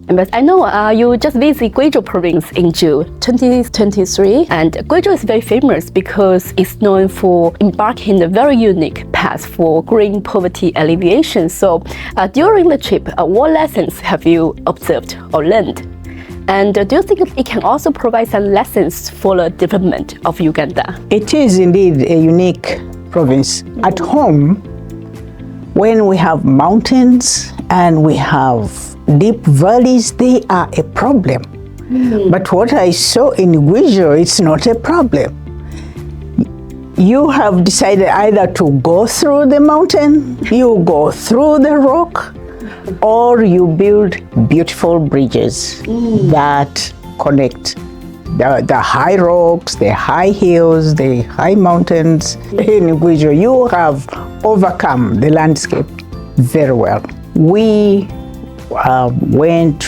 But I know you just visited Guizhou province in June 2023, and Guizhou is very famous because it's known for embarking a very unique path for green poverty alleviation. So during the trip, what lessons have you observed or learned? And do you think it can also provide some lessons for the development of Uganda? It is indeed a unique province. At home, when we have mountains and we have deep valleys, they are a problem. But what I saw in Guizhou, it's not a problem. You have decided either to go through the mountain, you go through the rock, or you build beautiful bridges that connect the high rocks, the high hills, the high mountains. In Guizhou, you have overcome the landscape very well. We went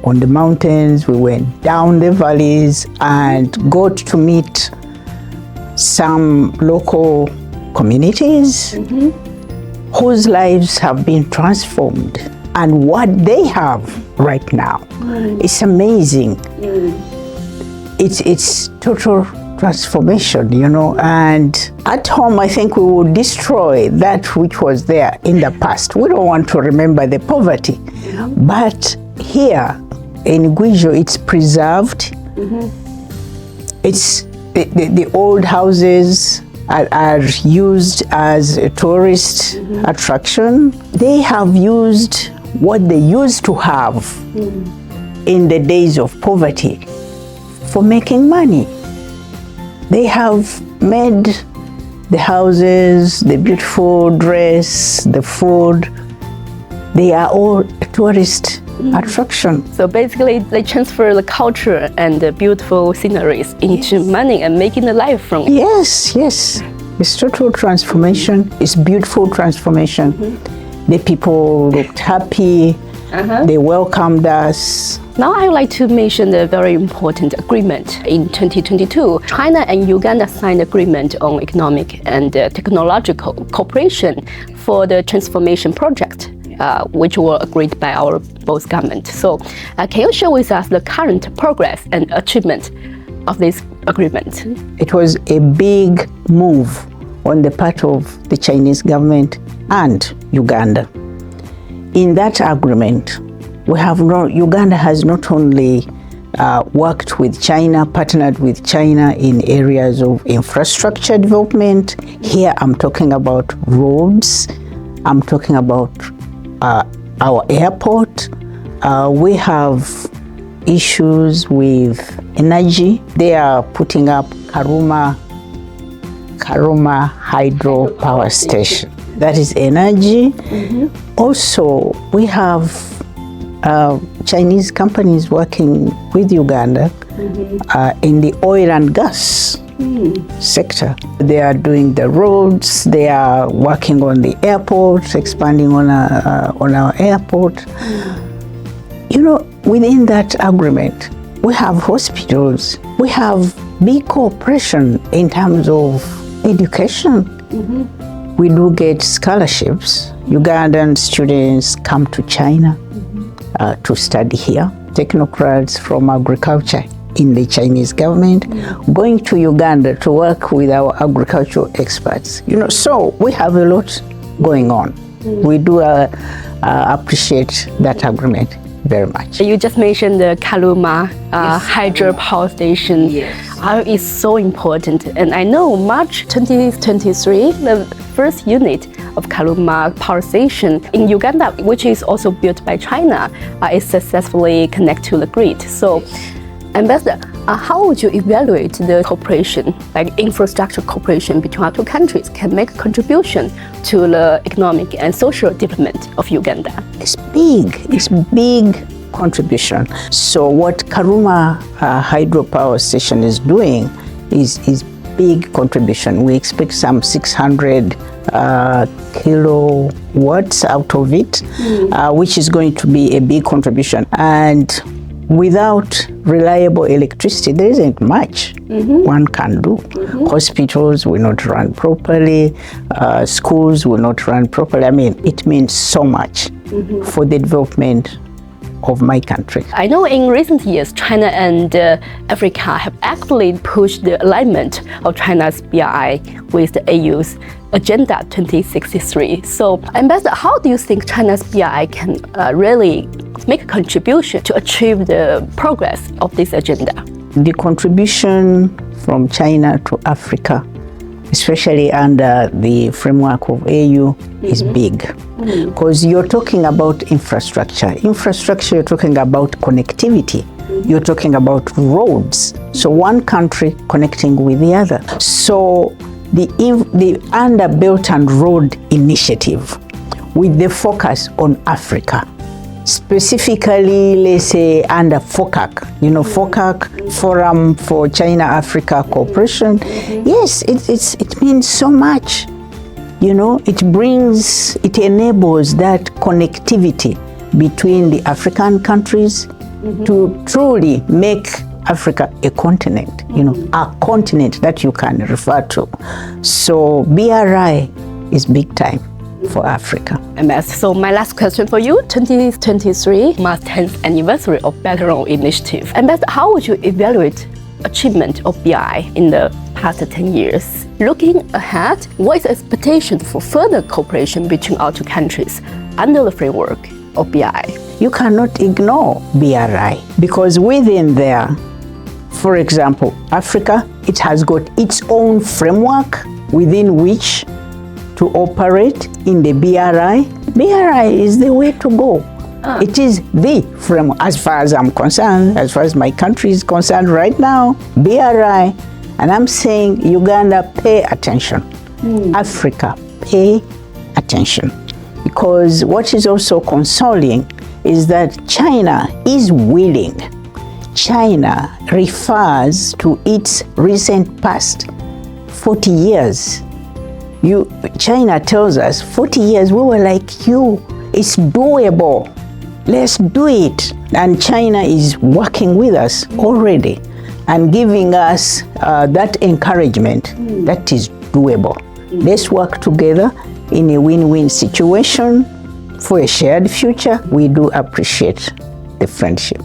on the mountains, we went down the valleys and got to meet some local communities whose lives have been transformed. And what they have right now is amazing. It's total transformation, you know. And at home, I think we will destroy that which was there in the past. We don't want to remember the poverty. But here in Guizhou, it's preserved. It's the old houses are used as a tourist attraction. They have used what they used to have in the days of poverty for making money. They have made the houses, the beautiful dress, the food. They are all a tourist attraction. So basically, they transfer the culture and the beautiful sceneries into money and making a life from it. Yes, yes. It's total transformation. It's beautiful transformation. The people looked happy. They welcomed us. Now I would like to mention a very important agreement. In 2022, China and Uganda signed agreement on economic and technological cooperation for the transformation project, which were agreed by our both governments. So can you share with us the current progress and achievement of this agreement? It was a big move on the part of the Chinese government and Uganda. In that agreement, Uganda has not only worked with China, partnered with China in areas of infrastructure development. Here I'm talking about roads, I'm talking about our airport. We have issues with energy. They are putting up Karuma hydro power station. That is energy. Also, we have Chinese companies working with Uganda in the oil and gas sector. They are doing the roads, they are working on the airport, expanding on our airport. You know, within that agreement, we have hospitals, we have big cooperation in terms of education. We do get scholarships. Ugandan students come to China to study here. Technocrats from agriculture in the Chinese government going to Uganda to work with our agricultural experts. You know, so we have a lot going on. We do appreciate that agreement very much. You just mentioned the Karuma hydro power station. It's so important. And I know March 2023, the first unit of Karuma power station in Uganda, which is also built by China, is successfully connected to the grid. So, Ambassador, how would you evaluate the cooperation, like infrastructure cooperation between our two countries, can make a contribution to the economic and social development of Uganda? It's big contribution. So what Karuma hydropower station is doing is big contribution. We expect some 600 kilowatts out of it, which is going to be a big contribution. And without reliable electricity, there isn't much one can do. Hospitals will not run properly, schools will not run properly. I mean, it means so much for the development of my country. I know in recent years, China and Africa have actively pushed the alignment of China's BRI with the AU's Agenda 2063. So, Ambassador, how do you think China's BRI can really make a contribution to achieve the progress of this agenda? The contribution from China to Africa, especially under the framework of AU, is big. Because you're talking about infrastructure. Infrastructure, you're talking about connectivity. You're talking about roads. So one country connecting with the other. So the Under Belt and Road Initiative, with the focus on Africa, specifically, let's say, under FOCAC, FOCAC, Forum for China-Africa Cooperation. Yes, it means so much. It enables that connectivity between the African countries to truly make Africa a continent, a continent that you can refer to. So BRI is big time for Africa. So my last question for you, 2023 marks 10th anniversary of Belt and Road Initiative. Ambassador, how would you evaluate achievement of BRI in the past 10 years? Looking ahead, what is the expectation for further cooperation between our two countries under the framework of BRI? You cannot ignore BRI because within there, for example, Africa, it has got its own framework within which to operate in the BRI. BRI is the way to go. It is the framework. As far as I'm concerned, as far as my country is concerned right now, BRI, and I'm saying Uganda, pay attention. Africa, pay attention. Because what is also consoling is that China is willing. China refers to its recent past, 40 years. China tells us 40 years we were like you. It's doable. Let's do it. And China is working with us already and giving us that encouragement that is doable. Let's work together in a win-win situation for a shared future. We do appreciate the friendship.